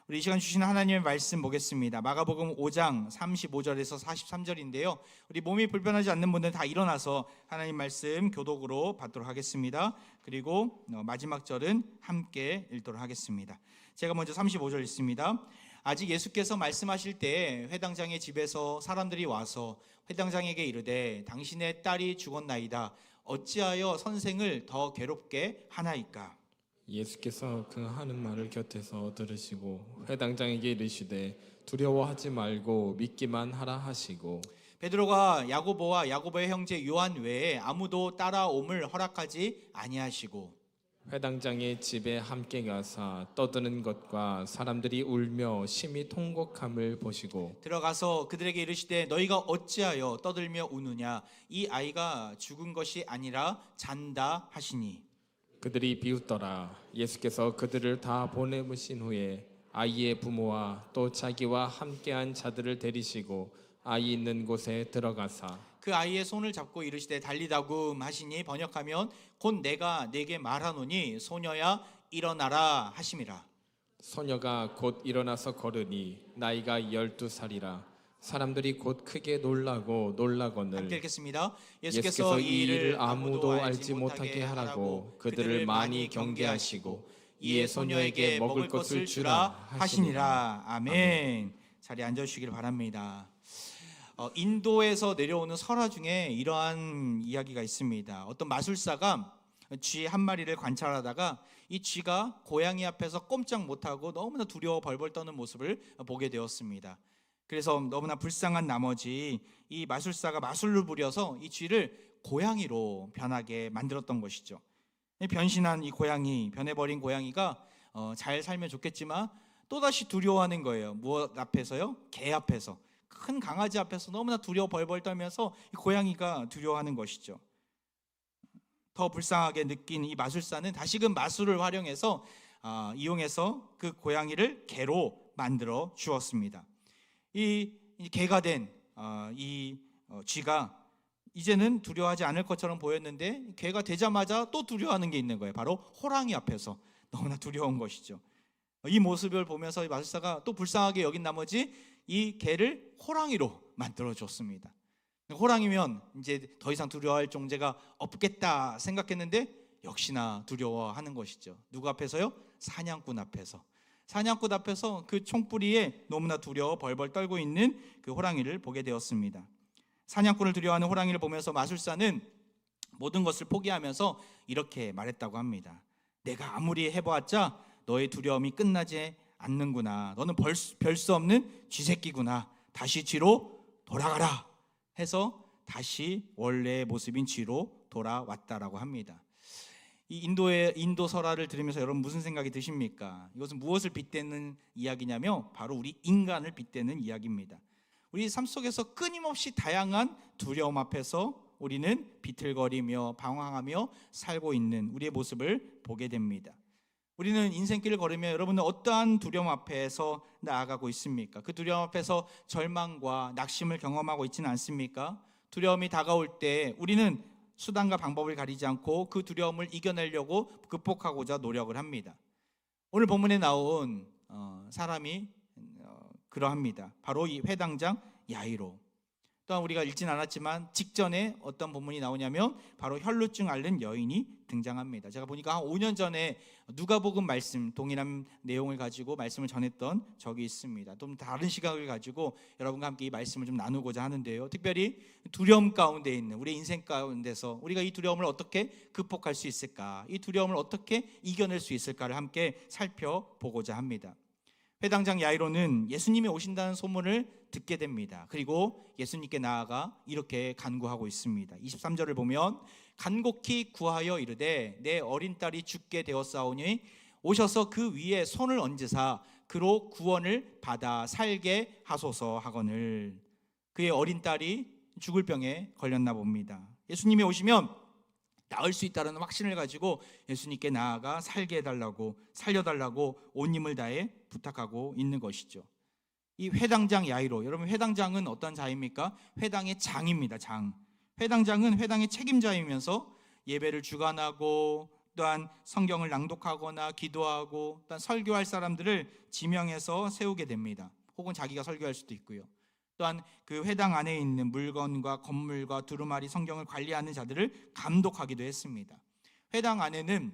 우리 이 시간 주시는 하나님의 말씀 보겠습니다. 마가복음 5장 35절에서 43절인데요. 우리 몸이 불편하지 않는 분들 다 일어나서 하나님 말씀 교독으로 받도록 하겠습니다. 그리고 마지막 절은 함께 읽도록 하겠습니다. 제가 먼저 35절 읽습니다. 아직 예수께서 말씀하실 때 회당장의 집에서 사람들이 와서 회당장에게 이르되 당신의 딸이 죽었나이다. 어찌하여 선생을 더 괴롭게 하나이까? 예수께서 그 하는 말을 곁에서 들으시고 회당장에게 이르시되 두려워하지 말고 믿기만 하라 하시고 베드로가 야고보와 야고보의 형제 요한 외에 아무도 따라옴을 허락하지 아니하시고 회당장의 집에 함께 가사 떠드는 것과 사람들이 울며 심히 통곡함을 보시고 들어가서 그들에게 이르시되 너희가 어찌하여 떠들며 우느냐? 이 아이가 죽은 것이 아니라 잔다 하시니 그들이 비웃더라. 예수께서 그들을 다 보내보신 후에 아이의 부모와 또 자기와 함께한 자들을 데리시고 아이 있는 곳에 들어가사 그 아이의 손을 잡고 이르시되 달리다굼 하시니 번역하면 곧 내가 네게 말하노니 소녀야 일어나라 하심이라. 소녀가 곧 일어나서 걸으니 나이가 12살이라 사람들이 곧 크게 놀라거늘 함께 읽겠습니다. 예수께서 이 일을 아무도 알지 못하게 하라고 그들을 많이 경계하시고 이에 소녀에게 먹을 것을 주라 하시니라. 아멘. 자리에 앉아주시길 바랍니다. 인도에서 내려오는 설화 중에 이러한 이야기가 있습니다. 어떤 마술사가 쥐 한 마리를 관찰하다가 이 쥐가 고양이 앞에서 꼼짝 못하고 너무나 두려워 벌벌 떠는 모습을 보게 되었습니다. 그래서 너무나 불쌍한 나머지 이 마술사가 마술을 부려서 이 쥐를 고양이로 변하게 만들었던 것이죠. 변신한 이 고양이, 변해버린 고양이가 잘 살면 좋겠지만 또다시 두려워하는 거예요. 무엇 앞에서요? 개 앞에서. 큰 강아지 앞에서 너무나 두려워 벌벌 떨면서 이 고양이가 두려워하는 것이죠. 더 불쌍하게 느낀 이 마술사는 다시금 마술을 활용해서 이용해서 그 고양이를 개로 만들어 주었습니다. 이 개가 된 이 쥐가 이제는 두려워하지 않을 것처럼 보였는데 개가 되자마자 또 두려워하는 게 있는 거예요. 바로 호랑이 앞에서 너무나 두려운 것이죠. 이 모습을 보면서 이 마술사가 또 불쌍하게 여긴 나머지 이 개를 호랑이로 만들어 줬습니다. 호랑이면 이제 더 이상 두려워할 존재가 없겠다 생각했는데 역시나 두려워하는 것이죠. 누구 앞에서요? 사냥꾼 앞에서. 사냥꾼 앞에서 그 총뿌리에 너무나 두려워 벌벌 떨고 있는 그 호랑이를 보게 되었습니다. 사냥꾼을 두려워하는 호랑이를 보면서 마술사는 모든 것을 포기하면서 이렇게 말했다고 합니다. 내가 아무리 해보았자 너의 두려움이 끝나지 않는구나. 너는 별 수 없는 쥐새끼구나. 다시 쥐로 돌아가라 해서 다시 원래의 모습인 쥐로 돌아왔다라고 합니다. 이 인도 설화를 들으면서 여러분 무슨 생각이 드십니까? 이것은 무엇을 빗대는 이야기냐면 바로 우리 인간을 빗대는 이야기입니다. 우리 삶 속에서 끊임없이 다양한 두려움 앞에서 우리는 비틀거리며 방황하며 살고 있는 우리의 모습을 보게 됩니다. 우리는 인생길을 걸으며 여러분은 어떠한 두려움 앞에서 나아가고 있습니까? 그 두려움 앞에서 절망과 낙심을 경험하고 있지는 않습니까? 두려움이 다가올 때 우리는 수단과 방법을 가리지 않고 그 두려움을 이겨내려고 극복하고자 노력을 합니다. 오늘 본문에 나온 사람이 그러합니다. 바로 이 회당장 야이로. 또한 우리가 읽진 않았지만 직전에 어떤 본문이 나오냐면 바로 혈루증 앓는 여인이 등장합니다. 제가 보니까 한 5년 전에 누가복음 말씀 동일한 내용을 가지고 말씀을 전했던 적이 있습니다. 좀 다른 시각을 가지고 여러분과 함께 이 말씀을 좀 나누고자 하는데요. 특별히 두려움 가운데 있는 우리 인생 가운데서 우리가 이 두려움을 어떻게 극복할 수 있을까? 이 두려움을 어떻게 이겨낼 수 있을까를 함께 살펴보고자 합니다. 회당장 야이로는 예수님이 오신다는 소문을 듣게 됩니다. 그리고 예수님께 나아가 이렇게 간구하고 있습니다. 23절을 보면 간곡히 구하여 이르되 내 어린 딸이 죽게 되었사오니 오셔서 그 위에 손을 얹으사 그로 구원을 받아 살게 하소서 하거늘. 그의 어린 딸이 죽을 병에 걸렸나 봅니다. 예수님이 오시면 나을 수 있다는 확신을 가지고 예수님께 나아가 살게 해달라고 살려달라고 온 힘을 다해 부탁하고 있는 것이죠. 이 회당장 야이로, 여러분 회당장은 어떤 자입니까? 회당의 장입니다. 장. 회당장은 회당의 책임자이면서 예배를 주관하고 또한 성경을 낭독하거나 기도하고 또한 설교할 사람들을 지명해서 세우게 됩니다. 혹은 자기가 설교할 수도 있고요. 또한 그 회당 안에 있는 물건과 건물과 두루마리 성경을 관리하는 자들을 감독하기도 했습니다. 회당 안에는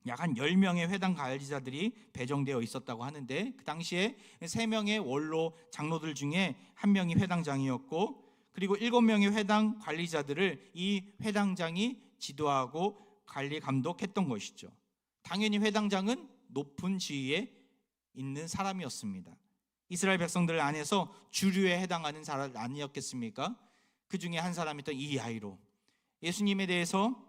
약 한 10명의 회당 관리자들이 배정되어 있었다고 하는데, 그 당시에 3명의 원로 장로들 중에 1명이 회당장이었고, 그리고 7명의 회당 관리자들을 이 회당장이 지도하고 관리 감독했던 것이죠. 당연히 회당장은 높은 지위에 있는 사람이었습니다. 이스라엘 백성들 안에서 주류에 해당하는 사람 아니었겠습니까? 그 중에 한 사람이었던 이 야이로, 예수님에 대해서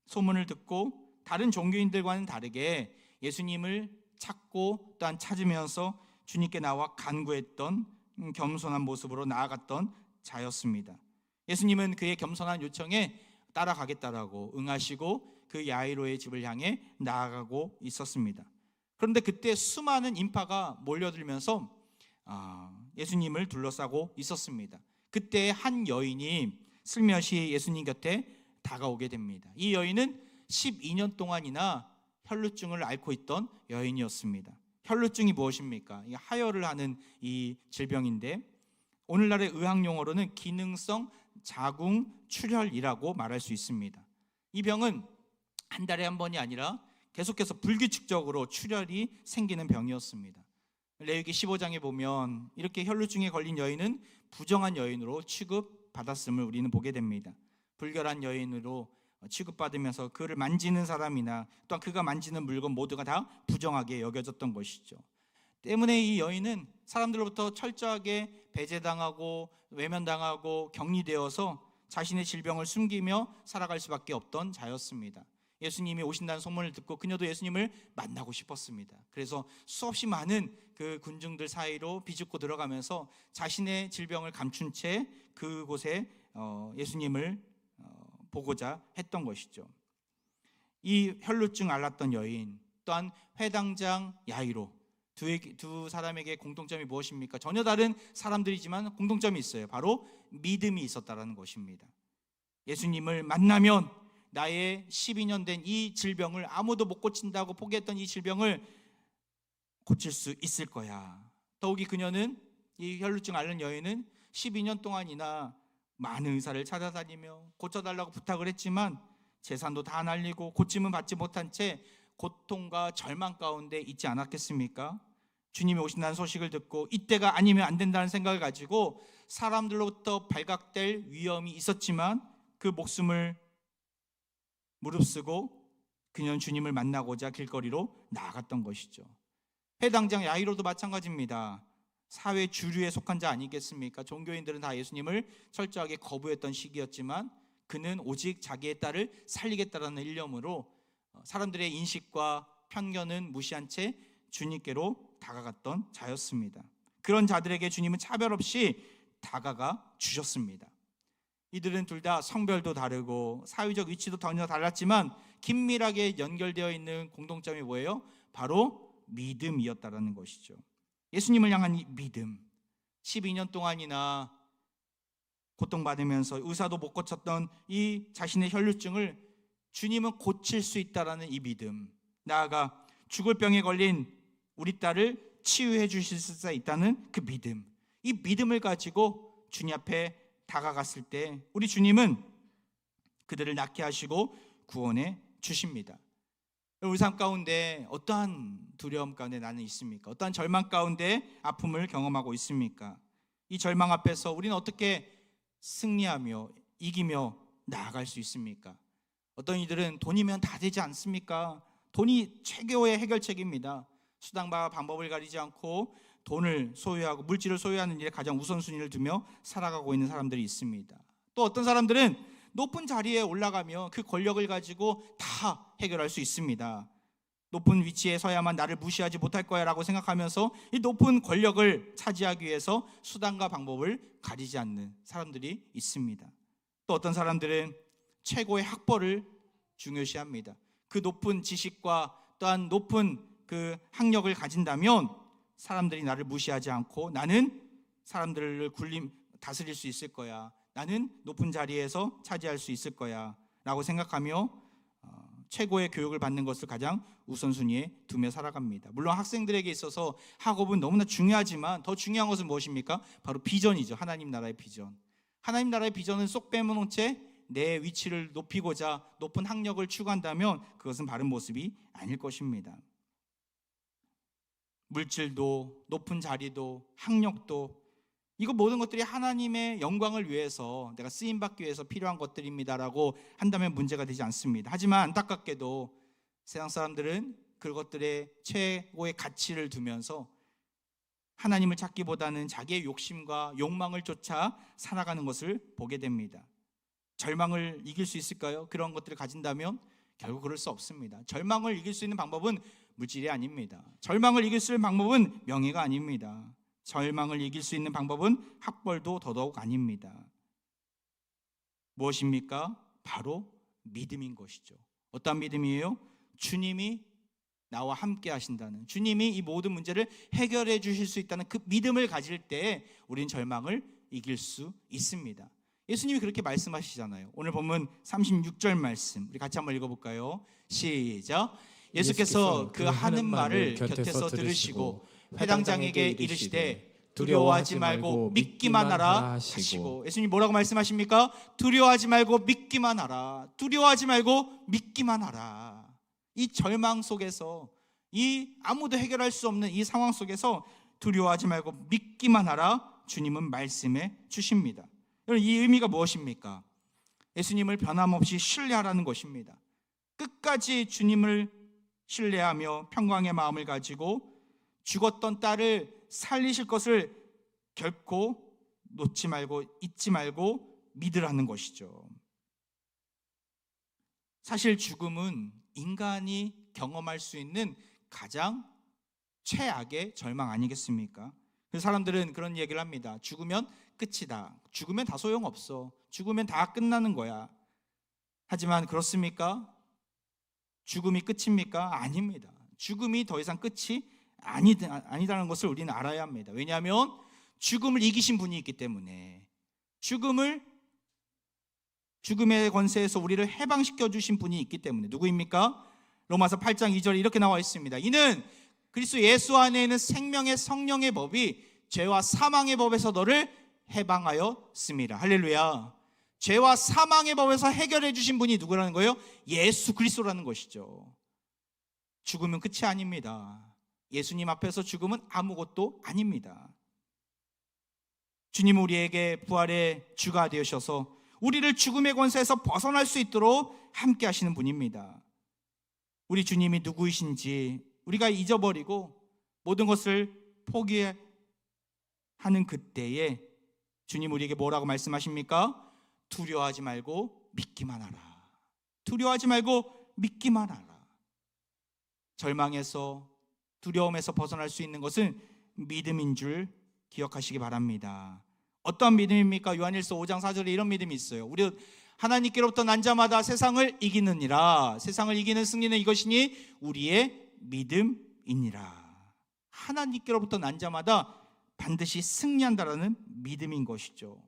소문을 듣고 다른 종교인들과는 다르게 예수님을 찾고 또한 찾으면서 주님께 나와 간구했던 겸손한 모습으로 나아갔던 자였습니다. 예수님은 그의 겸손한 요청에 따라가겠다라고 응하시고 그 야이로의 집을 향해 나아가고 있었습니다. 그런데 그때 수많은 인파가 몰려들면서 예수님을 둘러싸고 있었습니다. 그때 한 여인이 슬며시 예수님 곁에 다가오게 됩니다. 이 여인은 12년 동안이나 혈루증을 앓고 있던 여인이었습니다. 혈루증이 무엇입니까? 하혈을 하는 이 질병인데, 오늘날의 의학 용어로는 기능성 자궁 출혈이라고 말할 수 있습니다. 이 병은 한 달에 한 번이 아니라 계속해서 불규칙적으로 출혈이 생기는 병이었습니다. 레위기 15장에 보면 이렇게 혈루증에 걸린 여인은 부정한 여인으로 취급받았음을 우리는 보게 됩니다. 불결한 여인으로 취급받으면서 그를 만지는 사람이나 또한 그가 만지는 물건 모두가 다 부정하게 여겨졌던 것이죠. 때문에 이 여인은 사람들로부터 철저하게 배제당하고 외면당하고 격리되어서 자신의 질병을 숨기며 살아갈 수밖에 없던 자였습니다. 예수님이 오신다는 소문을 듣고 그녀도 예수님을 만나고 싶었습니다. 그래서 수없이 많은 그 군중들 사이로 비집고 들어가면서 자신의 질병을 감춘 채 그곳에 예수님을 보고자 했던 것이죠. 이 혈루증 앓았던 여인, 또한 회당장 야이로, 두 사람에게 공통점이 무엇입니까? 전혀 다른 사람들이지만 공통점이 있어요. 바로 믿음이 있었다라는 것입니다. 예수님을 만나면 나의 12년 된 이 질병을, 아무도 못 고친다고 포기했던 이 질병을 고칠 수 있을 거야. 더욱이 그녀는, 이 혈루증 앓는 여인은 12년 동안이나 많은 의사를 찾아다니며 고쳐달라고 부탁을 했지만 재산도 다 날리고 고침은 받지 못한 채 고통과 절망 가운데 있지 않았겠습니까? 주님이 오신다는 소식을 듣고 이때가 아니면 안 된다는 생각을 가지고 사람들로부터 발각될 위험이 있었지만 그 목숨을 무릅쓰고 그녀는 주님을 만나고자 길거리로 나아갔던 것이죠. 회당장 야이로도 마찬가지입니다. 사회 주류에 속한 자 아니겠습니까? 종교인들은 다 예수님을 철저하게 거부했던 시기였지만 그는 오직 자기의 딸을 살리겠다라는 일념으로 사람들의 인식과 편견은 무시한 채 주님께로 다가갔던 자였습니다. 그런 자들에게 주님은 차별 없이 다가가 주셨습니다. 이들은 둘 다 성별도 다르고 사회적 위치도 전혀 달랐지만 긴밀하게 연결되어 있는 공통점이 뭐예요? 바로 믿음이었다라는 것이죠. 예수님을 향한 이 믿음, 12년 동안이나 고통받으면서 의사도 못 고쳤던 이 자신의 혈루증을 주님은 고칠 수 있다라는 이 믿음, 나아가 죽을 병에 걸린 우리 딸을 치유해 주실 수 있다는 그 믿음, 이 믿음을 가지고 주님 앞에 다가갔을 때 우리 주님은 그들을 낫게 하시고 구원해 주십니다. 우리 삶 가운데 어떠한 두려움 가운데 나는 있습니까? 어떠한 절망 가운데 아픔을 경험하고 있습니까? 이 절망 앞에서 우리는 어떻게 승리하며 이기며 나아갈 수 있습니까? 어떤 이들은 돈이면 다 되지 않습니까? 돈이 최고의 해결책입니다. 수단과 방법을 가리지 않고 돈을 소유하고 물질을 소유하는 일에 가장 우선순위를 두며 살아가고 있는 사람들이 있습니다. 또 어떤 사람들은 높은 자리에 올라가며 그 권력을 가지고 다 해결할 수 있습니다. 높은 위치에 서야만 나를 무시하지 못할 거야 라고 생각하면서 이 높은 권력을 차지하기 위해서 수단과 방법을 가리지 않는 사람들이 있습니다. 또 어떤 사람들은 최고의 학벌을 중요시합니다. 그 높은 지식과 또한 높은 그 학력을 가진다면 사람들이 나를 무시하지 않고 나는 사람들을 다스릴 수 있을 거야, 나는 높은 자리에서 차지할 수 있을 거야 라고 생각하며 최고의 교육을 받는 것을 가장 우선순위에 두며 살아갑니다. 물론 학생들에게 있어서 학업은 너무나 중요하지만 더 중요한 것은 무엇입니까? 바로 비전이죠. 하나님 나라의 비전. 하나님 나라의 비전은 쏙 빼놓은 채 내 위치를 높이고자 높은 학력을 추구한다면 그것은 바른 모습이 아닐 것입니다. 물질도, 높은 자리도, 학력도, 이거 모든 것들이 하나님의 영광을 위해서, 내가 쓰임받기 위해서 필요한 것들입니다라고 한다면 문제가 되지 않습니다. 하지만 안타깝게도 세상 사람들은 그것들의 최고의 가치를 두면서 하나님을 찾기보다는 자기의 욕심과 욕망을 쫓아 살아가는 것을 보게 됩니다. 절망을 이길 수 있을까요? 그런 것들을 가진다면 결국 그럴 수 없습니다. 절망을 이길 수 있는 방법은 물질이 아닙니다. 절망을 이길 수 있는 방법은 명예가 아닙니다. 절망을 이길 수 있는 방법은 학벌도 더더욱 아닙니다. 무엇입니까? 바로 믿음인 것이죠. 어떤 믿음이에요? 주님이 나와 함께 하신다는, 주님이 이 모든 문제를 해결해 주실 수 있다는 그 믿음을 가질 때 우리는 절망을 이길 수 있습니다. 예수님이 그렇게 말씀하시잖아요. 오늘 본문 36절 말씀 우리 같이 한번 읽어볼까요? 시작. 예수께서 그 하는 말을 곁에서 들으시고 회당장에게 이르시되 두려워하지 말고 믿기만 하라 하시고, 예수님 뭐라고 말씀하십니까? 두려워하지 말고 믿기만 하라. 두려워하지 말고 믿기만 하라. 이 절망 속에서, 이 아무도 해결할 수 없는 이 상황 속에서 두려워하지 말고 믿기만 하라 주님은 말씀해 주십니다. 여러분, 이 의미가 무엇입니까? 예수님을 변함없이 신뢰하라는 것입니다. 끝까지 주님을 신뢰하며 평강의 마음을 가지고 죽었던 딸을 살리실 것을 결코 놓지 말고 잊지 말고 믿으라는 것이죠. 사실 죽음은 인간이 경험할 수 있는 가장 최악의 절망 아니겠습니까? 그래서 사람들은 그런 얘기를 합니다. 죽으면 끝이다. 죽으면 다 소용없어. 죽으면 다 끝나는 거야. 하지만 그렇습니까? 죽음이 끝입니까? 아닙니다. 죽음이 더 이상 끝이 아니다는 것을 우리는 알아야 합니다. 왜냐하면 죽음을 이기신 분이 있기 때문에, 죽음의 권세에서 우리를 해방시켜 주신 분이 있기 때문에. 누구입니까? 로마서 8장 2절에 이렇게 나와 있습니다. 이는 그리스도 예수 안에 있는 생명의 성령의 법이 죄와 사망의 법에서 너를 해방하였습니다. 할렐루야. 죄와 사망의 법에서 해결해 주신 분이 누구라는 거예요? 예수 그리스도라는 것이죠. 죽으면 끝이 아닙니다. 예수님 앞에서 죽음은 아무것도 아닙니다. 주님 우리에게 부활의 주가 되셔서 우리를 죽음의 권세에서 벗어날 수 있도록 함께 하시는 분입니다. 우리 주님이 누구이신지 우리가 잊어버리고 모든 것을 포기하는 그때에 주님 우리에게 뭐라고 말씀하십니까? 두려워하지 말고 믿기만 하라. 두려워하지 말고 믿기만 하라. 절망에서, 두려움에서 벗어날 수 있는 것은 믿음인 줄 기억하시기 바랍니다. 어떤 믿음입니까? 요한일서 5장 4절에 이런 믿음이 있어요. 우리 하나님께로부터 난 자마다 세상을 이기느니라. 세상을 이기는 승리는 이것이니 우리의 믿음이니라. 하나님께로부터 난 자마다 반드시 승리한다라는 믿음인 것이죠.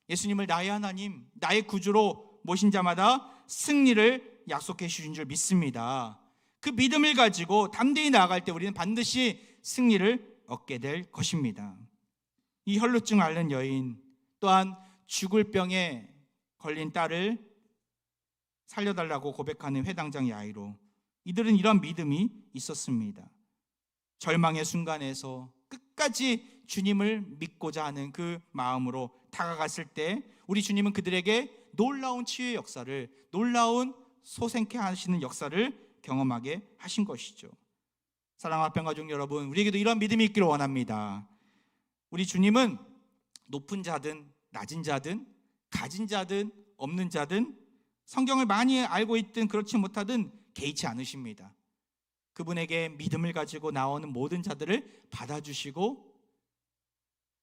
예수님을 나의 하나님, 나의 구주로 모신 자마다 승리를 약속해 주신 줄 믿습니다. 그 믿음을 가지고 담대히 나아갈 때 우리는 반드시 승리를 얻게 될 것입니다. 이 혈루증 앓는 여인, 또한 죽을 병에 걸린 딸을 살려달라고 고백하는 회당장 야이로, 이들은 이런 믿음이 있었습니다. 절망의 순간에서 끝까지 주님을 믿고자 하는 그 마음으로 다가갔을 때 우리 주님은 그들에게 놀라운 치유의 역사를, 놀라운 소생케 하시는 역사를 경험하게 하신 것이죠. 사랑하는 합평가족 여러분, 우리에게도 이런 믿음이 있기를 원합니다. 우리 주님은 높은 자든 낮은 자든 가진 자든 없는 자든 성경을 많이 알고 있든 그렇지 못하든 개의치 않으십니다. 그분에게 믿음을 가지고 나오는 모든 자들을 받아주시고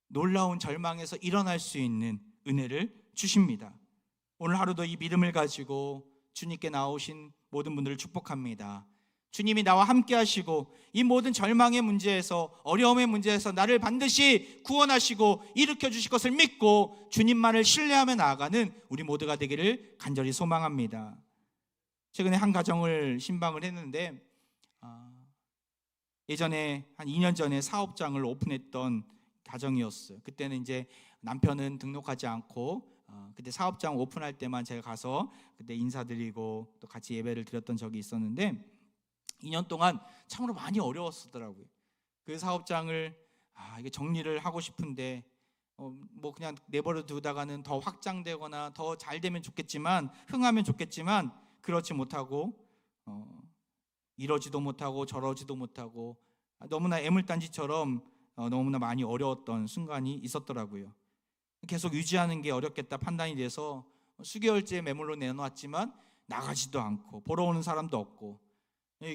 놀라운 절망에서 일어날 수 있는 은혜를 주십니다. 오늘 하루도 이 믿음을 가지고 주님께 나오신 모든 분들을 축복합니다. 주님이 나와 함께 하시고 이 모든 절망의 문제에서, 어려움의 문제에서 나를 반드시 구원하시고 일으켜 주실 것을 믿고 주님만을 신뢰하며 나아가는 우리 모두가 되기를 간절히 소망합니다. 최근에 한 가정을 신방을 했는데 예전에 한 2년 전에 사업장을 오픈했던 가정이었어요. 그때는 이제 남편은 등록하지 않고 그때 사업장 오픈할 때만 제가 가서 그때 인사드리고 또 같이 예배를 드렸던 적이 있었는데 2년 동안 참으로 많이 어려웠었더라고요. 그 사업장을 이게 정리를 하고 싶은데 뭐 그냥 내버려 두다가는 더 확장되거나 더 잘 되면 좋겠지만 흥하면 좋겠지만 그렇지 못하고 이러지도 못하고 저러지도 못하고 너무나 애물단지처럼 너무나 많이 어려웠던 순간이 있었더라고요. 계속 유지하는 게 어렵겠다 판단이 돼서 수개월째 매물로 내놓았지만 나가지도 않고 보러 오는 사람도 없고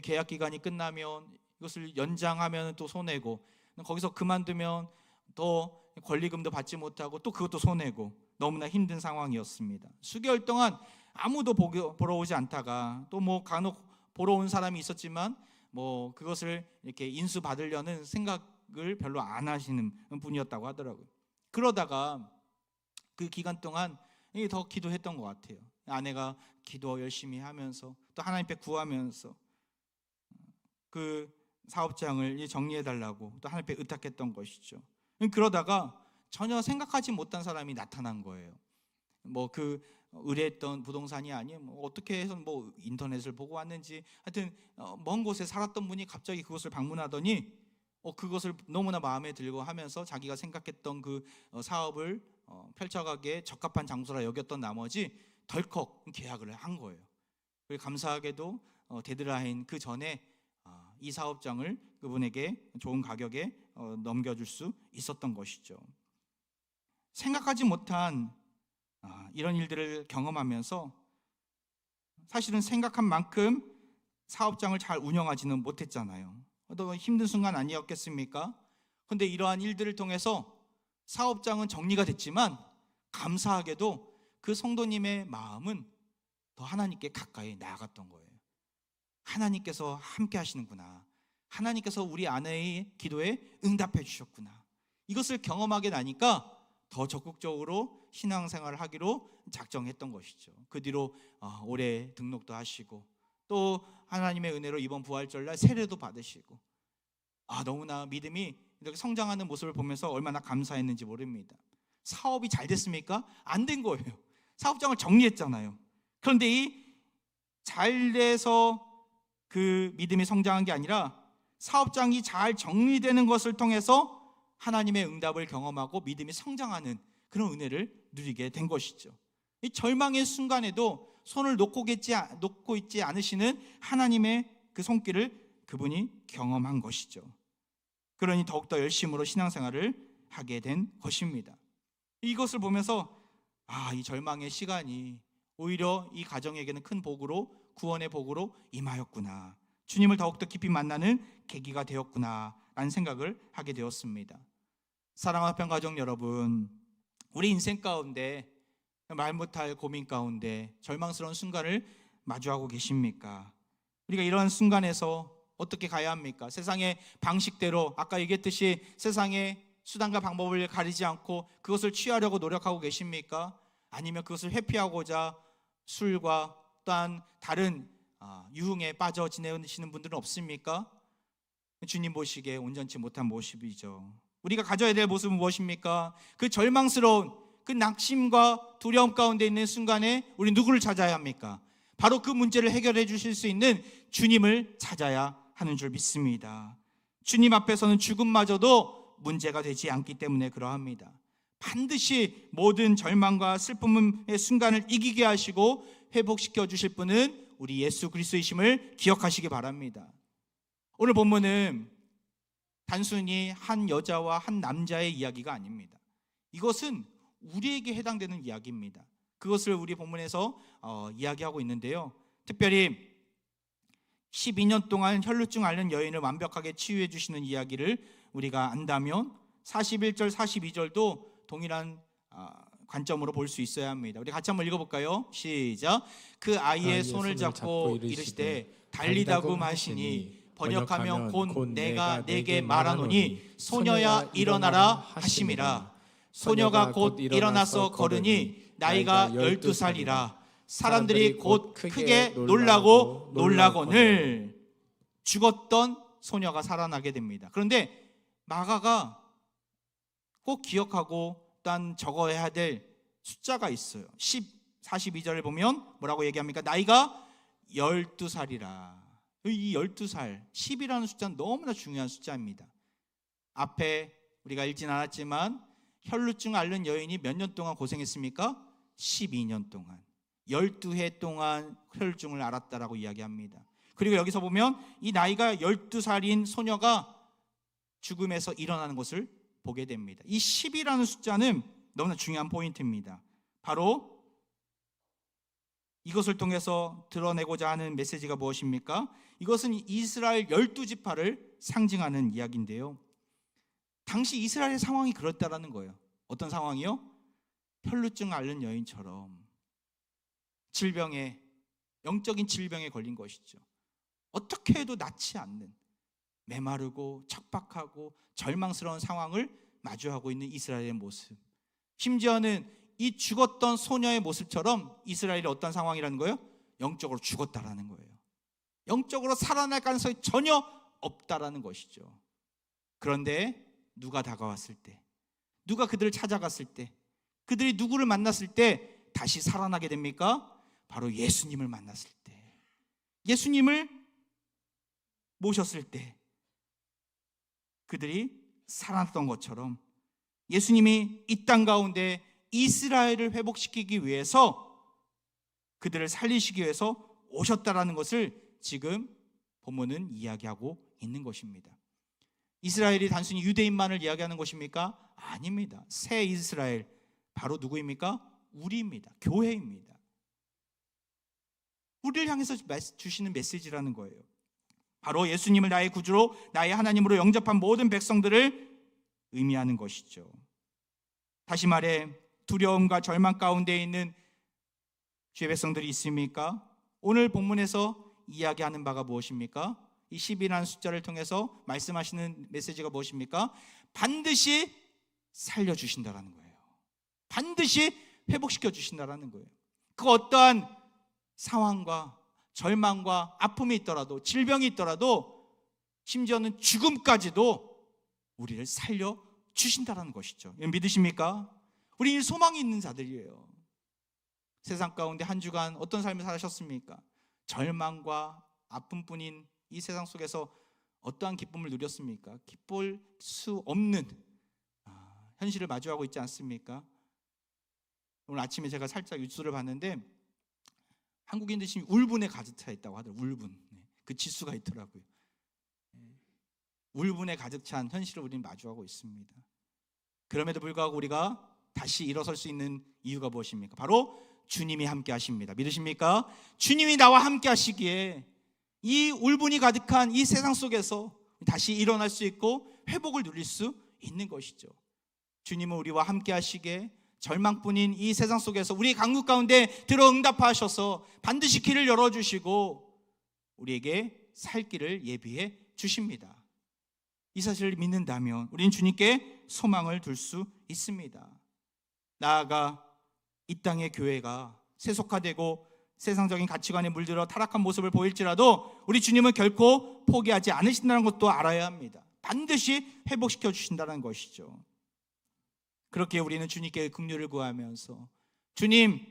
계약 기간이 끝나면 이것을 연장하면 또 손해고 거기서 그만두면 또 권리금도 받지 못하고 또 그것도 손해고 너무나 힘든 상황이었습니다. 수개월 동안 아무도 보러 오지 않다가 또 뭐 간혹 보러 온 사람이 있었지만 뭐 그것을 이렇게 인수 받으려는 생각을 별로 안 하시는 분이었다고 하더라고요. 그러다가 그 기간 동안 더 기도했던 것 같아요. 아내가 기도 열심히 하면서 또 하나님 앞에 구하면서 그 사업장을 정리해 달라고 또 하나님 앞에 의탁했던 것이죠. 그러다가 전혀 생각하지 못한 사람이 나타난 거예요. 뭐 그 의뢰했던 부동산이 아니에요. 뭐 어떻게 해서 뭐 인터넷을 보고 왔는지 하여튼 먼 곳에 살았던 분이 갑자기 그곳을 방문하더니 그것을 너무나 마음에 들고 하면서 자기가 생각했던 그 사업을 펼쳐가기에 적합한 장소라 여겼던 나머지 덜컥 계약을 한 거예요. 그리고 감사하게도 데드라인 그 전에 이 사업장을 그분에게 좋은 가격에 넘겨줄 수 있었던 것이죠. 생각하지 못한 이런 일들을 경험하면서 사실은 생각한 만큼 사업장을 잘 운영하지는 못했잖아요. 너무 힘든 순간 아니었겠습니까? 그런데 이러한 일들을 통해서 사업장은 정리가 됐지만 감사하게도 그 성도님의 마음은 더 하나님께 가까이 나아갔던 거예요. 하나님께서 함께 하시는구나. 하나님께서 우리 아내의 기도에 응답해 주셨구나. 이것을 경험하게 나니까 더 적극적으로 신앙생활을 하기로 작정했던 것이죠. 그 뒤로 올해 등록도 하시고 또 하나님의 은혜로 이번 부활절날 세례도 받으시고 너무나 믿음이 이렇게 성장하는 모습을 보면서 얼마나 감사했는지 모릅니다. 사업이 잘 됐습니까? 안 된 거예요. 사업장을 정리했잖아요. 그런데 이 잘 돼서 그 믿음이 성장한 게 아니라 사업장이 잘 정리되는 것을 통해서 하나님의 응답을 경험하고 믿음이 성장하는 그런 은혜를 누리게 된 것이죠. 이 절망의 순간에도 손을 놓고 있지 않으시는 하나님의 그 손길을 그분이 경험한 것이죠. 그러니 더욱더 열심으로 신앙생활을 하게 된 것입니다. 이것을 보면서 이 절망의 시간이 오히려 이 가정에게는 큰 복으로, 구원의 복으로 임하였구나, 주님을 더욱더 깊이 만나는 계기가 되었구나 라는 생각을 하게 되었습니다. 사랑하는 평가정 여러분, 우리 인생 가운데 말 못할 고민 가운데 절망스러운 순간을 마주하고 계십니까? 우리가 이런 순간에서 어떻게 가야 합니까? 세상의 방식대로 아까 얘기했듯이 세상의 수단과 방법을 가리지 않고 그것을 취하려고 노력하고 계십니까? 아니면 그것을 회피하고자 술과 또한 다른 유흥에 빠져 지내시는 분들은 없습니까? 주님 보시기에 온전치 못한 모습이죠. 우리가 가져야 될 모습은 무엇입니까? 그 절망스러운 그 낙심과 두려움 가운데 있는 순간에 우리 누구를 찾아야 합니까? 바로 그 문제를 해결해 주실 수 있는 주님을 찾아야 하는 줄 믿습니다. 주님 앞에서는 죽음마저도 문제가 되지 않기 때문에 그러합니다. 반드시 모든 절망과 슬픔의 순간을 이기게 하시고 회복시켜 주실 분은 우리 예수 그리스도이심을 기억하시기 바랍니다. 오늘 본문은 단순히 한 여자와 한 남자의 이야기가 아닙니다. 이것은 우리에게 해당되는 이야기입니다. 그것을 우리 본문에서 이야기하고 있는데요. 특별히 12년 동안 혈루증 앓는 여인을 완벽하게 치유해 주시는 이야기를 우리가 안다면 41절, 42절도 동일한 관점으로 볼 수 있어야 합니다. 우리 같이 한번 읽어볼까요? 시작. 그 아이의 손을 잡고 이르시되 달리다고 하시니 번역하면 곧 내가 내게 말하노니 소녀야 일어나라 하심이라. 소녀가 곧 일어나서 걸으니 나이가 12살이라. 사람들이 곧 크게 놀라고늘 죽었던 소녀가 살아나게 됩니다. 그런데 마가가 꼭 기억하고 또한 적어야 될 숫자가 있어요. 42절을 보면 뭐라고 얘기합니까? 나이가 12살이라. 이 12살, 10이라는 숫자는 너무나 중요한 숫자입니다. 앞에 우리가 읽진 않았지만 혈루증 앓는 여인이 몇 년 동안 고생했습니까? 12년 동안, 12해 동안 혈루증을 앓았다라고 이야기합니다. 그리고 여기서 보면 이 나이가 12살인 소녀가 죽음에서 일어나는 것을 보게 됩니다. 이 10이라는 숫자는 너무나 중요한 포인트입니다. 바로 이것을 통해서 드러내고자 하는 메시지가 무엇입니까? 이것은 이스라엘 12지파를 상징하는 이야기인데요, 당시 이스라엘의 상황이 그렇다라는 거예요. 어떤 상황이요? 혈루증 앓는 여인처럼 질병에, 영적인 질병에 걸린 것이죠. 어떻게 해도 낫지 않는, 메마르고 척박하고 절망스러운 상황을 마주하고 있는 이스라엘의 모습, 심지어는 이 죽었던 소녀의 모습처럼 이스라엘이 어떤 상황이라는 거예요? 영적으로 죽었다라는 거예요. 영적으로 살아날 가능성이 전혀 없다라는 것이죠. 그런데 누가 다가왔을 때, 누가 그들을 찾아갔을 때, 그들이 누구를 만났을 때 다시 살아나게 됩니까? 바로 예수님을 만났을 때, 예수님을 모셨을 때 그들이 살아났던 것처럼 예수님이 이 땅 가운데 이스라엘을 회복시키기 위해서, 그들을 살리시기 위해서 오셨다라는 것을 지금 본문은 이야기하고 있는 것입니다. 이스라엘이 단순히 유대인만을 이야기하는 것입니까? 아닙니다. 새 이스라엘, 바로 누구입니까? 우리입니다. 교회입니다. 우리를 향해서 주시는 메시지라는 거예요. 바로 예수님을 나의 구주로, 나의 하나님으로 영접한 모든 백성들을 의미하는 것이죠. 다시 말해 두려움과 절망 가운데 있는 주의 백성들이 있습니까? 오늘 본문에서 이야기하는 바가 무엇입니까? 이 10이라는 숫자를 통해서 말씀하시는 메시지가 무엇입니까? 반드시 살려주신다라는 거예요. 반드시 회복시켜 주신다라는 거예요. 그 어떠한 상황과 절망과 아픔이 있더라도, 질병이 있더라도, 심지어는 죽음까지도 우리를 살려주신다라는 것이죠. 믿으십니까? 우리 소망이 있는 자들이에요. 세상 가운데 한 주간 어떤 삶을 사셨습니까? 절망과 아픔뿐인 이 세상 속에서 어떠한 기쁨을 누렸습니까? 기쁠 수 없는 현실을 마주하고 있지 않습니까? 오늘 아침에 제가 살짝 뉴스를 봤는데 한국인들 지금 울분에 가득 차 있다고 하더라고요. 울분, 그 지수가 있더라고요. 울분에 가득 찬 현실을 우리는 마주하고 있습니다. 그럼에도 불구하고 우리가 다시 일어설 수 있는 이유가 무엇입니까? 바로 주님이 함께 하십니다. 믿으십니까? 주님이 나와 함께 하시기에 이 울분이 가득한 이 세상 속에서 다시 일어날 수 있고 회복을 누릴 수 있는 것이죠. 주님은 우리와 함께 하시기에 절망뿐인 이 세상 속에서 우리 강국 가운데 들어 응답하셔서 반드시 길을 열어주시고 우리에게 살 길을 예비해 주십니다. 이 사실을 믿는다면 우리는 주님께 소망을 둘 수 있습니다. 나아가 이 땅의 교회가 세속화되고 세상적인 가치관에 물들어 타락한 모습을 보일지라도 우리 주님은 결코 포기하지 않으신다는 것도 알아야 합니다. 반드시 회복시켜 주신다는 것이죠. 그렇게 우리는 주님께 긍휼을 구하면서, 주님,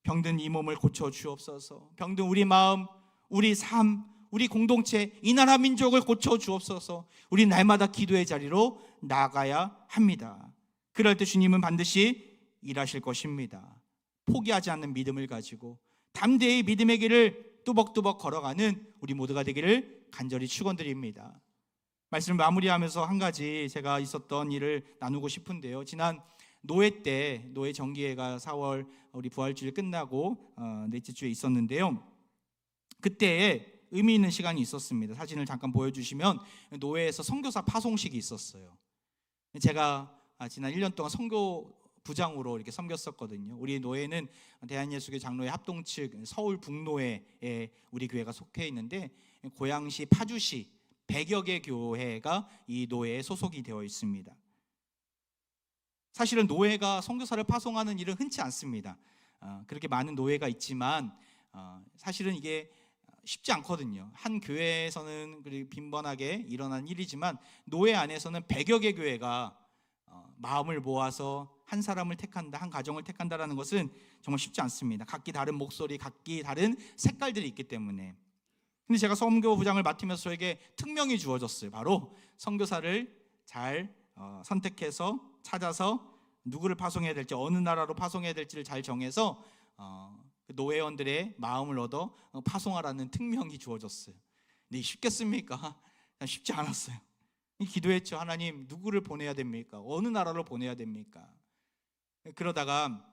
병든 이 몸을 고쳐 주옵소서, 병든 우리 마음, 우리 삶, 우리 공동체, 이 나라 민족을 고쳐 주옵소서, 우리 날마다 기도의 자리로 나아가야 합니다. 그럴 때 주님은 반드시 일하실 것입니다. 포기하지 않는 믿음을 가지고 담대히 믿음의 길을 뚜벅뚜벅 걸어가는 우리 모두가 되기를 간절히 축원드립니다. 말씀을 마무리하면서 한 가지 제가 있었던 일을 나누고 싶은데요. 지난 노회 때, 노회 정기회가 4월 우리 부활주일 끝나고 넷째 주에 있었는데요. 그때에 의미 있는 시간이 있었습니다. 사진을 잠깐 보여주시면 노회에서 선교사 파송식이 있었어요. 제가 지난 1년 동안 선교 부장으로 이렇게 섬겼었거든요. 우리 노회는 대한예수교 장로회 합동 측 서울 북노회에 우리 교회가 속해 있는데, 고양시, 파주시 100여 개 교회가 이 노회에 소속이 되어 있습니다. 사실은 노회가 선교사를 파송하는 일은 흔치 않습니다. 그렇게 많은 노예가 있지만 사실은 이게 쉽지 않거든요. 한 교회에서는 빈번하게 일어난 일이지만 노예 안에서는 100여 개 교회가 마음을 모아서 한 사람을 택한다, 한 가정을 택한다라는 것은 정말 쉽지 않습니다. 각기 다른 목소리, 각기 다른 색깔들이 있기 때문에. 근데 제가 선교부장을 맡으면서 저에게 특명이 주어졌어요. 바로 선교사를 잘 선택해서 찾아서 누구를 파송해야 될지, 어느 나라로 파송해야 될지를 잘 정해서 노예원들의 마음을 얻어 파송하라는 특명이 주어졌어요. 근데 쉽겠습니까? 쉽지 않았어요. 기도했죠. 하나님, 누구를 보내야 됩니까? 어느 나라로 보내야 됩니까? 그러다가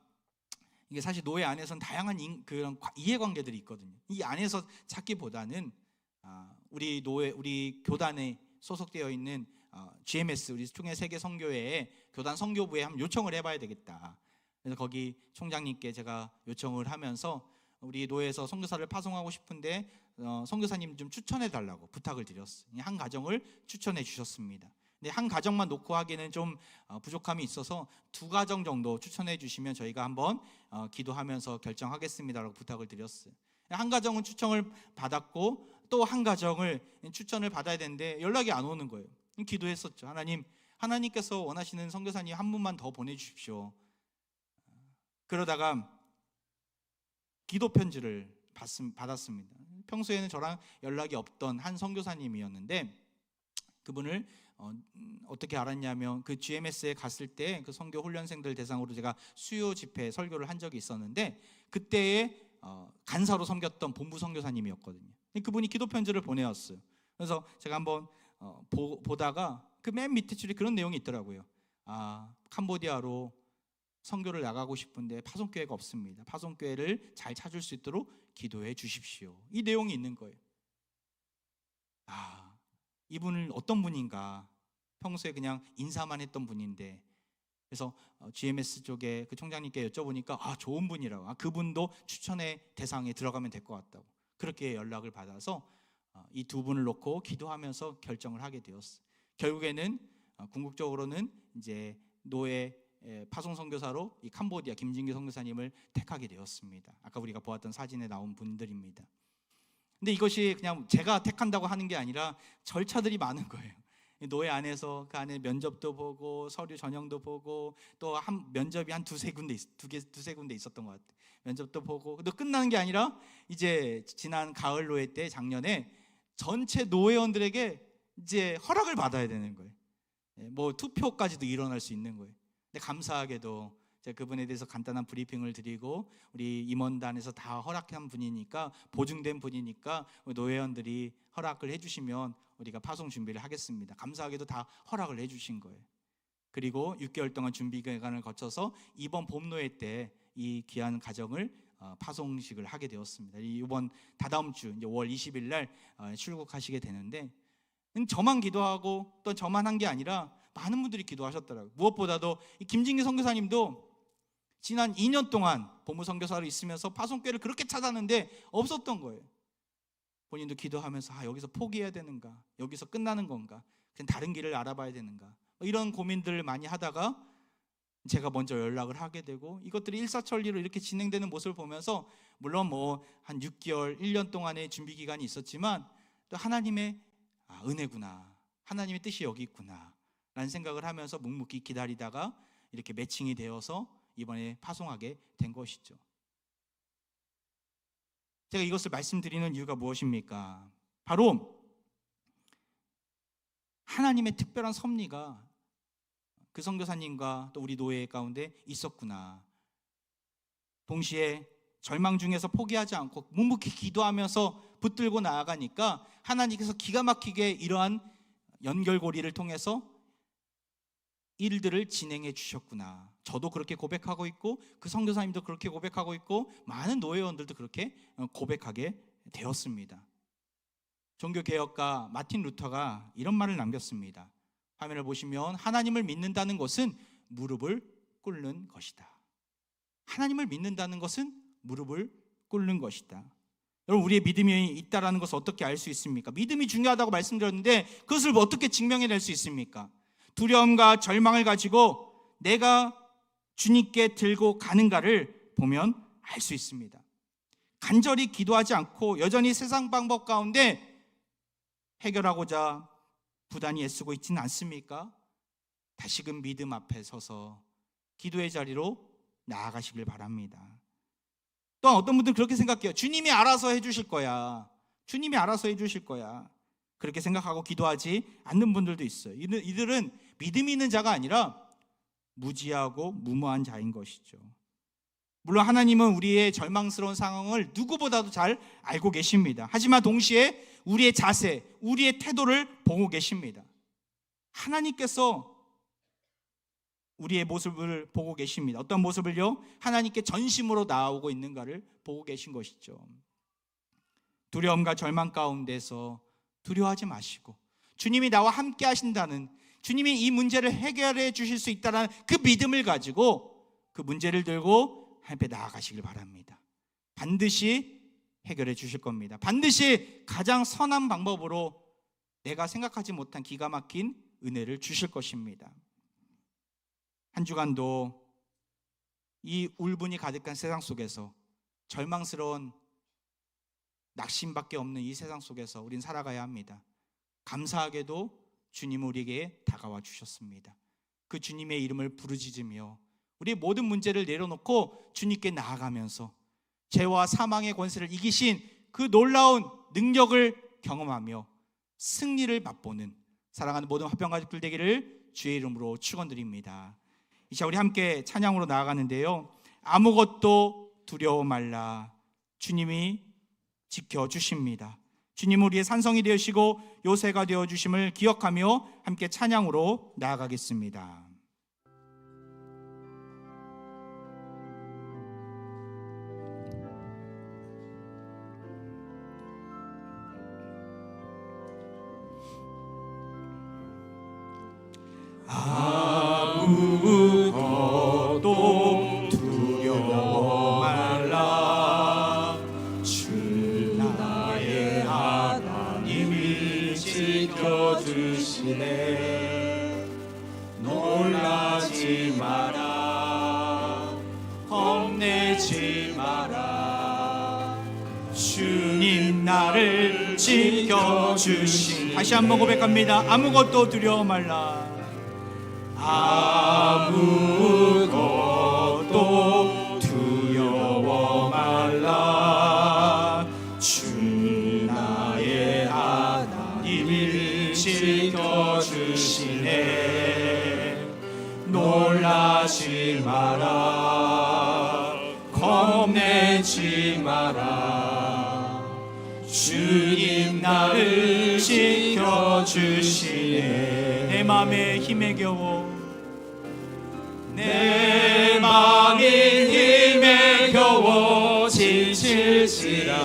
이게 사실 노예 안에서는 다양한 그런 이해관계들이 있거든요. 이 안에서 찾기보다는 우리 교단에 소속되어 있는 GMS, 우리 총회 세계 선교회에 교단 선교부에 한번 요청을 해봐야 되겠다. 그래서 거기 총장님께 제가 요청을 하면서 우리 노예에서 선교사를 파송하고 싶은데 선교사님 좀 추천해 달라고 부탁을 드렸어요. 한 가정을 추천해 주셨습니다. 근데 한 가정만 놓고 하기에는 좀 부족함이 있어서 2가정 정도 추천해 주시면 저희가 한번 기도하면서 결정하겠습니다라고 부탁을 드렸어요. 한 가정은 추천을 받았고 또 한 가정을 추천을 받아야 되는데 연락이 안 오는 거예요. 기도했었죠. 하나님께서 원하시는 선교사님 한 분만 더 보내주십시오. 그러다가 기도 편지를 받았습니다. 평소에는 저랑 연락이 없던 한 선교사님이었는데 그분을 어떻게 알았냐면 그 GMS에 갔을 때 그 선교 훈련생들 대상으로 제가 수요 집회 설교를 한 적이 있었는데 그때에 간사로 섬겼던 본부 선교사님이었거든요. 그분이 기도 편지를 보내왔어요. 그래서 제가 한번 보다가 그 맨 밑에 줄에 그런 내용이 있더라고요. 캄보디아로 선교를 나가고 싶은데 파송교회가 없습니다. 파송교회를 잘 찾을 수 있도록 기도해 주십시오. 이 내용이 있는 거예요. 이분은 어떤 분인가? 평소에 그냥 인사만 했던 분인데, 그래서 GMS 쪽에 그 총장님께 여쭤보니까 좋은 분이라고, 그분도 추천의 대상에 들어가면 될 것 같다고 그렇게 연락을 받아서 이 2분을 놓고 기도하면서 결정을 하게 되었어요. 결국에는 궁극적으로는 이제 노예 파송 선교사로 이 캄보디아 김진규 선교사님을 택하게 되었습니다. 아까 우리가 보았던 사진에 나온 분들입니다. 근데 이것이 그냥 제가 택한다고 하는 게 아니라 절차들이 많은 거예요. 노예 안에서 그 안에 면접도 보고 서류 전형도 보고 또 면접이 한 두세 군데 있었던 것 같아요. 면접도 보고 또 끝나는 게 아니라 이제 지난 가을 노예 때 작년에 전체 노예원들에게 이제 허락을 받아야 되는 거예요. 뭐 투표까지도 일어날 수 있는 거예요. 근데 감사하게도 제가 그분에 대해서 간단한 브리핑을 드리고 우리 임원단에서 다 허락한 분이니까, 보증된 분이니까 노예원들이 허락을 해주시면 우리가 파송 준비를 하겠습니다. 감사하게도 다 허락을 해주신 거예요. 그리고 6개월 동안 준비 기간을 거쳐서 이번 봄노예 때 이 귀한 가정을 파송식을 하게 되었습니다. 이번 다다음 주 이제 5월 20일 날 출국하시게 되는데, 저만 기도하고 또 저만 한 게 아니라 많은 분들이 기도하셨더라고요. 무엇보다도 김진기 선교사님도 지난 2년 동안 본부 선교사로 있으면서 파송교회를 그렇게 찾았는데 없었던 거예요. 본인도 기도하면서 여기서 포기해야 되는가, 여기서 끝나는 건가, 그냥 다른 길을 알아봐야 되는가, 이런 고민들을 많이 하다가 제가 먼저 연락을 하게 되고, 이것들이 일사천리로 이렇게 진행되는 모습을 보면서 물론 한 6개월, 1년 동안의 준비 기간이 있었지만 또 하나님의 은혜구나, 하나님의 뜻이 여기 있구나 라는 생각을 하면서 묵묵히 기다리다가 이렇게 매칭이 되어서 이번에 파송하게 된 것이죠. 제가 이것을 말씀드리는 이유가 무엇입니까? 바로 하나님의 특별한 섭리가 그 선교사님과 또 우리 노예 가운데 있었구나. 동시에 절망 중에서 포기하지 않고 묵묵히 기도하면서 붙들고 나아가니까 하나님께서 기가 막히게 이러한 연결고리를 통해서 일들을 진행해 주셨구나. 저도 그렇게 고백하고 있고 그 선교사님도 그렇게 고백하고 있고 많은 노예원들도 그렇게 고백하게 되었습니다. 종교개혁가 마틴 루터가 이런 말을 남겼습니다. 화면을 보시면 하나님을 믿는다는 것은 무릎을 꿇는 것이다. 하나님을 믿는다는 것은 무릎을 꿇는 것이다. 여러분, 우리의 믿음이 있다라는 것을 어떻게 알 수 있습니까? 믿음이 중요하다고 말씀드렸는데 그것을 어떻게 증명해낼 수 있습니까? 두려움과 절망을 가지고 내가 주님께 들고 가는가를 보면 알 수 있습니다. 간절히 기도하지 않고 여전히 세상 방법 가운데 해결하고자 부단히 애쓰고 있지는 않습니까? 다시금 믿음 앞에 서서 기도의 자리로 나아가시길 바랍니다. 또한 어떤 분들은 그렇게 생각해요. 주님이 알아서 해주실 거야. 주님이 알아서 해주실 거야. 그렇게 생각하고 기도하지 않는 분들도 있어요. 이들은 믿음이 있는 자가 아니라 무지하고 무모한 자인 것이죠. 물론 하나님은 우리의 절망스러운 상황을 누구보다도 잘 알고 계십니다. 하지만 동시에 우리의 자세, 우리의 태도를 보고 계십니다. 하나님께서 우리의 모습을 보고 계십니다. 어떤 모습을요? 하나님께 전심으로 나아오고 있는가를 보고 계신 것이죠. 두려움과 절망 가운데서 두려워하지 마시고 주님이 나와 함께 하신다는, 주님이 이 문제를 해결해 주실 수 있다는 그 믿음을 가지고 그 문제를 들고 하나님 앞에 나아가시길 바랍니다. 반드시 해결해 주실 겁니다. 반드시 가장 선한 방법으로 내가 생각하지 못한 기가 막힌 은혜를 주실 것입니다. 한 주간도 이 울분이 가득한 세상 속에서, 절망스러운 낙심밖에 없는 이 세상 속에서 우린 살아가야 합니다. 감사하게도 주님은 우리에게 다가와 주셨습니다. 그 주님의 이름을 부르짖으며 우리의 모든 문제를 내려놓고 주님께 나아가면서 죄와 사망의 권세를 이기신 그 놀라운 능력을 경험하며 승리를 맛보는 사랑하는 모든 화평가족들 되기를 주의 이름으로 축원드립니다. 이 시간 우리 함께 찬양으로 나아가는데요, 아무것도 두려워 말라, 주님이 지켜주십니다. 주님은 우리의 산성이 되시고 요새가 되어주심을 기억하며 함께 찬양으로 나아가겠습니다. 아무것도 두려워 말라, 주 나의 하나님이 지켜주시네. 놀라지 마라, 겁내지 마라, 주님 나를 지켜주시네. 다시 한번 고백합니다. 아무것도 두려워 말라, 아무것도 두려워 말라, 주 나의 하나님이 지켜주시네. 놀라지 마라, 겁내지 마라, 주님 나를 지켜주시네. 내 맘에 힘에 겨워, 내 맘이 힘에 겨워 지칠지라도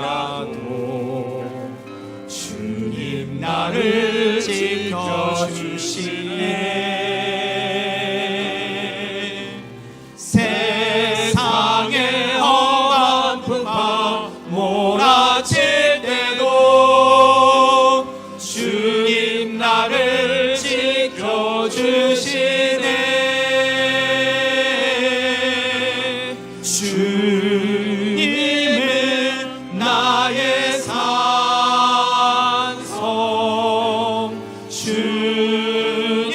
주님 나를 지켜주시네. 세상의 험한 풍파 몰아칠 때도 주님 나를 지켜주시네. 주님은 나의 산성, 주님은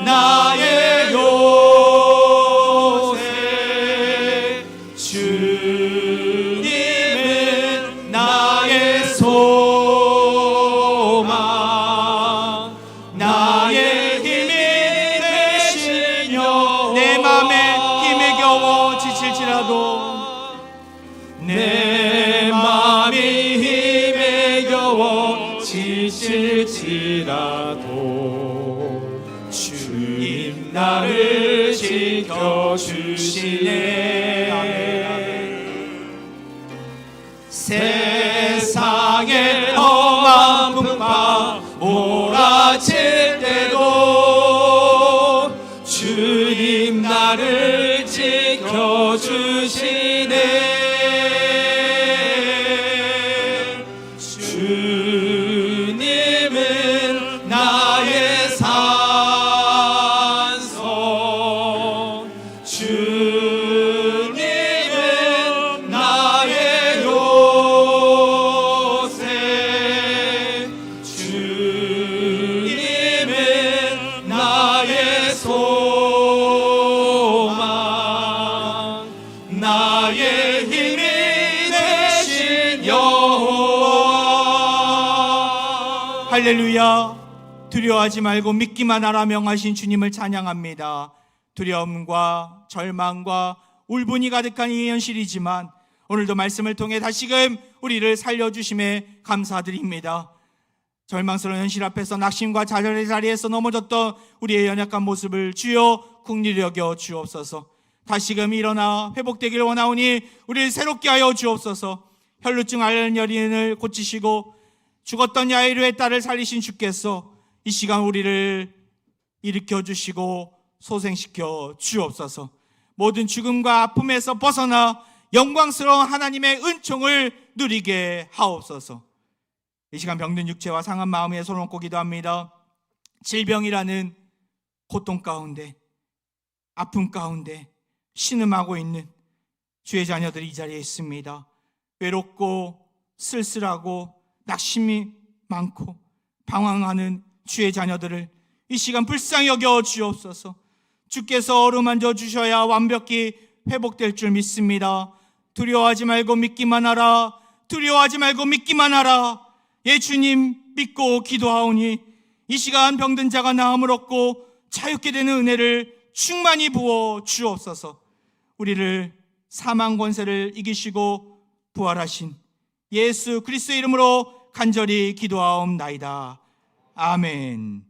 나의 요새, 주님은 나의 소망, 나의 힘이 되시며. 내 맘에 힘에 겨워 지칠지라도, 내 맘이 힘에 겨워 지칠지라도 주님 나를 지켜주시네. 세상의 험한 풍파 몰아칠 때도 주님 나를 지켜주시네. 주님은 나의 산성, 주님은 할렐루야. 두려워하지 말고 믿기만 하라 명하신 주님을 찬양합니다. 두려움과 절망과 울분이 가득한 이 현실이지만 오늘도 말씀을 통해 다시금 우리를 살려주심에 감사드립니다. 절망스러운 현실 앞에서 낙심과 좌절의 자리에서 넘어졌던 우리의 연약한 모습을 주여 긍휼히 여겨 주옵소서. 다시금 일어나 회복되기를 원하오니 우리를 새롭게 하여 주옵소서. 혈루증 앓는 여인을 고치시고 죽었던 야이로의 딸을 살리신 주께서 이 시간 우리를 일으켜 주시고 소생시켜 주옵소서. 모든 죽음과 아픔에서 벗어나 영광스러운 하나님의 은총을 누리게 하옵소서. 이 시간 병든 육체와 상한 마음에 손을 얹고 기도합니다. 질병이라는 고통 가운데, 아픔 가운데 신음하고 있는 주의 자녀들이 이 자리에 있습니다. 외롭고 쓸쓸하고 낙심이 많고 방황하는 주의 자녀들을 이 시간 불쌍히 여겨 주옵소서. 주께서 어루만져 주셔야 완벽히 회복될 줄 믿습니다. 두려워하지 말고 믿기만 하라. 두려워하지 말고 믿기만 하라. 예, 주님 믿고 기도하오니 이 시간 병든 자가 나음을 얻고 자유케 되는 은혜를 충만히 부어 주옵소서. 우리를 사망 권세를 이기시고 부활하신 예수 그리스도의 이름으로 간절히 기도하옵나이다. 아멘.